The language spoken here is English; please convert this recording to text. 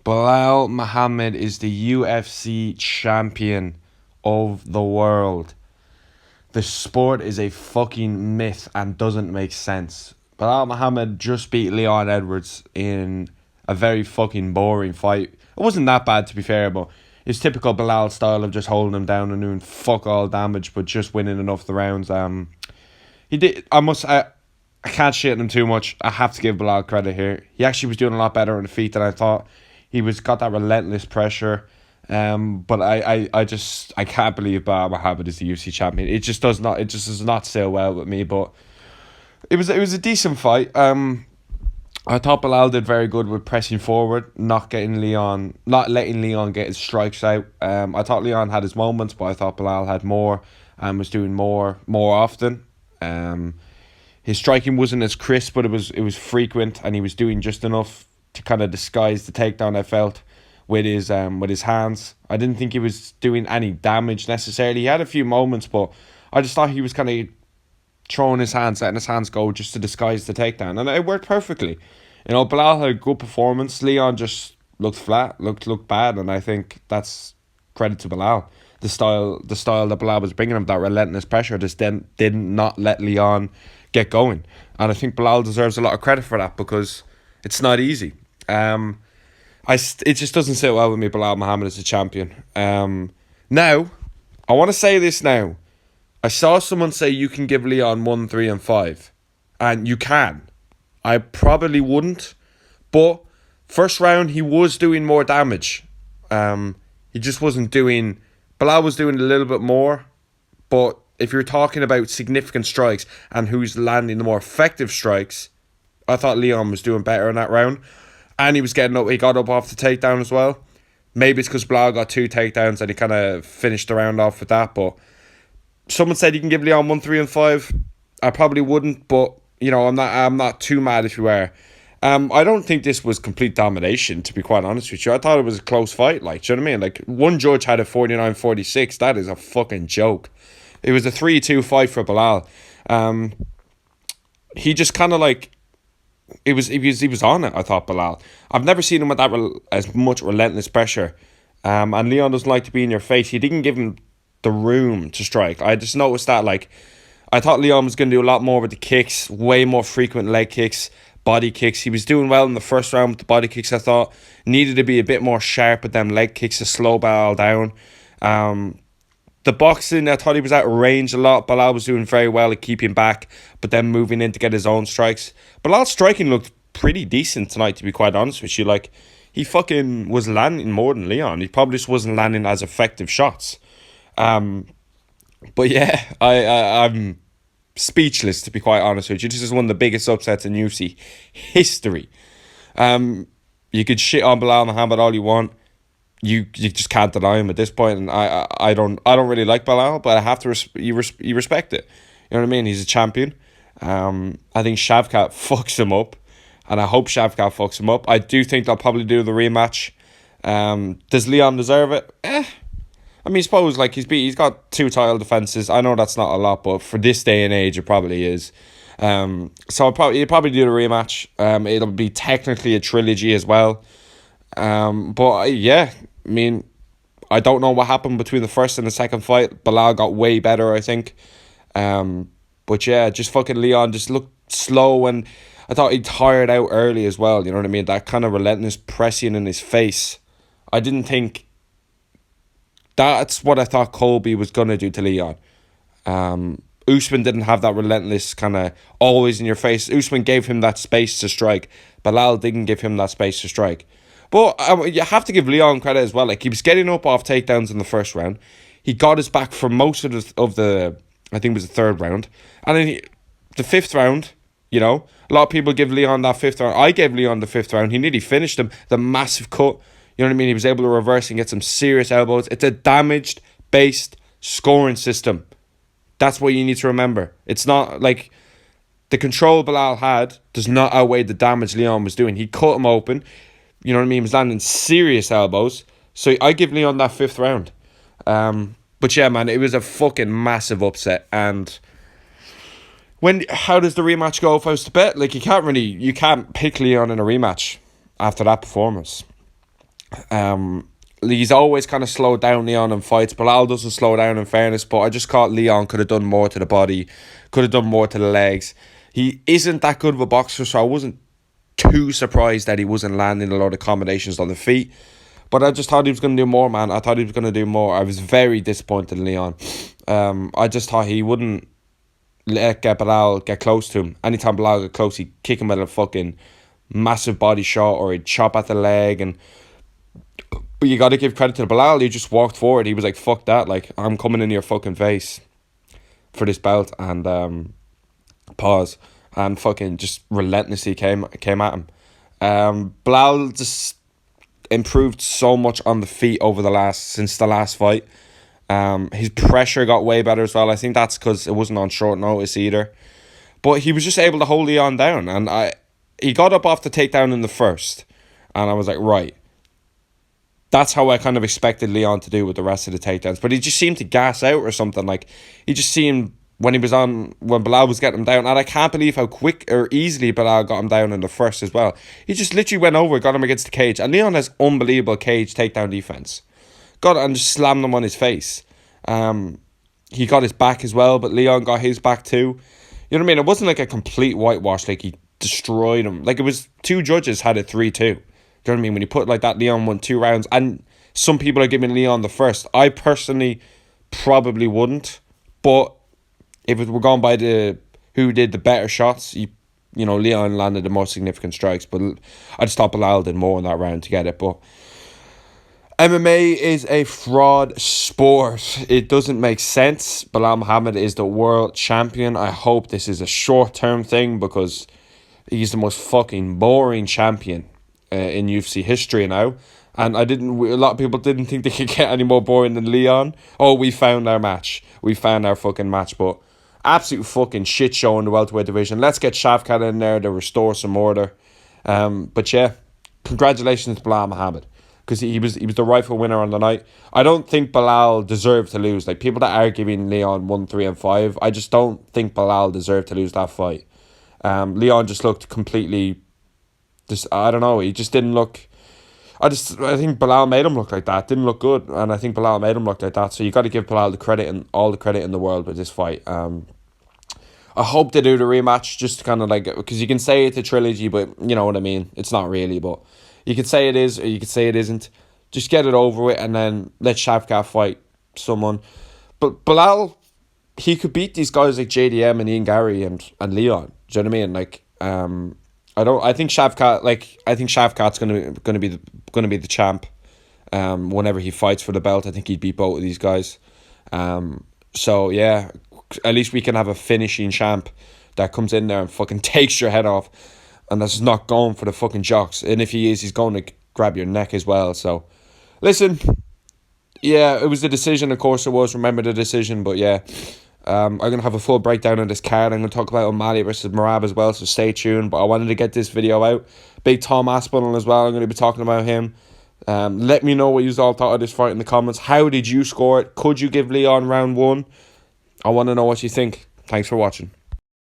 Belal Muhammad is the UFC champion of the world. The sport is a fucking myth and doesn't make sense. Belal Muhammad just beat Leon Edwards in a very fucking boring fight. It wasn't that bad, to be fair, but it's typical Belal style of just holding him down and doing fuck all damage, but just winning enough of the rounds. He did. I can't shit him too much. I have to give Belal credit here. He actually was doing a lot better on the feet than I thought. He was got that relentless pressure. But I can't believe Belal Muhammad is the UFC champion. It just does not sit well with me. But it was a decent fight. I thought Belal did very good with pressing forward, not letting Leon get his strikes out. I thought Leon had his moments, but I thought Belal had more and was doing more often. His striking wasn't as crisp, but it was frequent, and he was doing just enough to kind of disguise the takedown, I felt, with his hands. I didn't think he was doing any damage necessarily. He had a few moments, but I just thought he was kind of throwing his hands, letting his hands go just to disguise the takedown, and it worked perfectly. Belal had a good performance. Leon just looked flat, looked bad, and I think that's credit to Belal. The style that Belal was bringing him, that relentless pressure, just did not let Leon get going, and I think Belal deserves a lot of credit for that because it's not easy. It just doesn't sit well with me. Belal Muhammad is a champion. Now, I want to say this now. I saw someone say you can give Leon 1, 3, and 5, and you can. I probably wouldn't, but first round he was doing more damage. He just wasn't doing. Belal was doing a little bit more, but if you're talking about significant strikes and who's landing the more effective strikes, I thought Leon was doing better in that round. And he was getting up. He got up off the takedown as well. Maybe it's because Belal got 2 takedowns and he kind of finished the round off with that. But someone said you can give Leon 1, 3, and 5. I probably wouldn't, but I'm not too mad if you were. I don't think this was complete domination, to be quite honest with you. I thought it was a close fight. Do you know what I mean? One judge had a 49-46. That is a fucking joke. It was a 3-2 fight for Belal. He just kind of he was on it. I thought Belal. I've never seen him with that as much relentless pressure. And Leon doesn't like to be in your face. He didn't give him the room to strike. I just noticed that. I thought Leon was going to do a lot more with the kicks, way more frequent leg kicks, body kicks. He was doing well in the first round with the body kicks. I thought needed to be a bit more sharp with them leg kicks to slow Belal down. The boxing, I thought he was out of range a lot. Belal was doing very well at keeping back, but then moving in to get his own strikes. Belal's striking looked pretty decent tonight, to be quite honest with you. He fucking was landing more than Leon. He probably just wasn't landing as effective shots. But yeah, I'm speechless, to be quite honest with you. This is one of the biggest upsets in UFC history. You could shit on Belal Muhammad all you want. You just can't deny him at this point, and I don't really like Belal, but I have to you respect it. You know what I mean? He's a champion. I think Shavkat fucks him up, and I hope Shavkat fucks him up. I do think they'll probably do the rematch. Does Leon deserve it? I mean, suppose he's got 2 title defenses. I know that's not a lot, but for this day and age, it probably is. So he'll probably do the rematch. It'll be technically a trilogy as well. But yeah, I mean, I don't know what happened between the first and the second fight. Belal got way better, I think. But yeah, just fucking Leon just looked slow, and I thought he tired out early as well. You know what I mean? That kind of relentless pressing in his face. I didn't think that's what I thought Colby was gonna do to Leon. Usman didn't have that relentless kind of always in your face. Usman gave him that space to strike. Belal didn't give him that space to strike. But you have to give Leon credit as well. He was getting up off takedowns in the first round. He got his back for most of the I think it was the third round. And then the fifth round, a lot of people give Leon that fifth round. I gave Leon the fifth round. He nearly finished him. The massive cut. You know what I mean? He was able to reverse and get some serious elbows. It's a damage-based scoring system. That's what you need to remember. It's not the control Belal had does not outweigh the damage Leon was doing. He cut him open. You know what I mean? He was landing serious elbows. So I give Leon that fifth round. But yeah, man, it was a fucking massive upset. And how does the rematch go if I was to bet? You can't pick Leon in a rematch after that performance. He's always kind of slowed down Leon in fights. Belal doesn't slow down, in fairness, but I just thought Leon could have done more to the body, could have done more to the legs. He isn't that good of a boxer, so I wasn't too surprised that he wasn't landing a lot of combinations on the feet. But I just thought he was going to do more, man. I thought he was going to do more. I was very disappointed in Leon. I just thought he wouldn't let Belal get close to him. Anytime Belal got close, he'd kick him with a fucking massive body shot, or he'd chop at the leg. But you got to give credit to Belal. He just walked forward. He was like, fuck that. Like, I'm coming in your fucking face for this belt. And pause. And fucking just relentlessly came at him. Belal just improved so much on the feet since the last fight. His pressure got way better as well. I think that's because it wasn't on short notice either. But he was just able to hold Leon down, and he got up off the takedown in the first, and I was like, right, that's how I kind of expected Leon to do with the rest of the takedowns. But he just seemed to gas out or something. Like, he just seemed, when Belal was getting him down, and I can't believe how quick or easily Belal got him down in the first as well. He just literally went over, got him against the cage, and Leon has unbelievable cage takedown defense. Got it and just slammed him on his face. He got his back as well, but Leon got his back too. You know what I mean? It wasn't like a complete whitewash, like he destroyed him. Like, it was, two judges had it 3-2. Do you know what I mean? When you put it like that, Leon won 2 rounds. And some people are giving Leon the first. I personally probably wouldn't. But if we're going by who did the better shots, you know, Leon landed the more significant strikes. But I just thought Belal did more in that round to get it. But MMA is a fraud sport. It doesn't make sense. Belal Muhammad is the world champion. I hope this is a short-term thing, because he's the most fucking boring champion in UFC history now. And a lot of people didn't think they could get any more boring than Leon. Oh, we found our match. We found our fucking match. But absolute fucking shit show in the welterweight division. Let's get Shavkat in there to restore some order. But yeah, congratulations to Belal Muhammad, because he was the rightful winner on the night. I don't think Belal deserved to lose. Like, people that are giving Leon 1, 3, and 5, I just don't think Belal deserved to lose that fight. Leon just looked completely, I don't know, he just didn't look. I think Belal made him look like that. Didn't look good, and I think Belal made him look like that. So you got to give Belal the credit, and all the credit in the world with this fight. I hope they do the rematch, just to kind of like, because you can say it's a trilogy, but you know what I mean. It's not really, but you could say it is, or you could say it isn't. Just get it over with, and then let Shavkat fight someone. But Belal, he could beat these guys like JDM and Ian Gary and Leon. Do you know what I mean? Like, I think Shavkat's gonna be the champ. Whenever he fights for the belt, I think he'd beat both of these guys. So yeah, at least we can have a finishing champ that comes in there and fucking takes your head off, and that's not going for the fucking jocks. And if he is, he's going to grab your neck as well. So, listen, yeah, it was the decision. Of course, it was. Remember the decision, but yeah. I'm going to have a full breakdown on this card. I'm going to talk about O'Malley versus Merab as well, so stay tuned. But I wanted to get this video out. Big Tom Aspinall as well, I'm going to be talking about him. Let me know what you all thought of this fight in the comments. How did you score it? Could you give Leon round 1? I want to know what you think. Thanks for watching.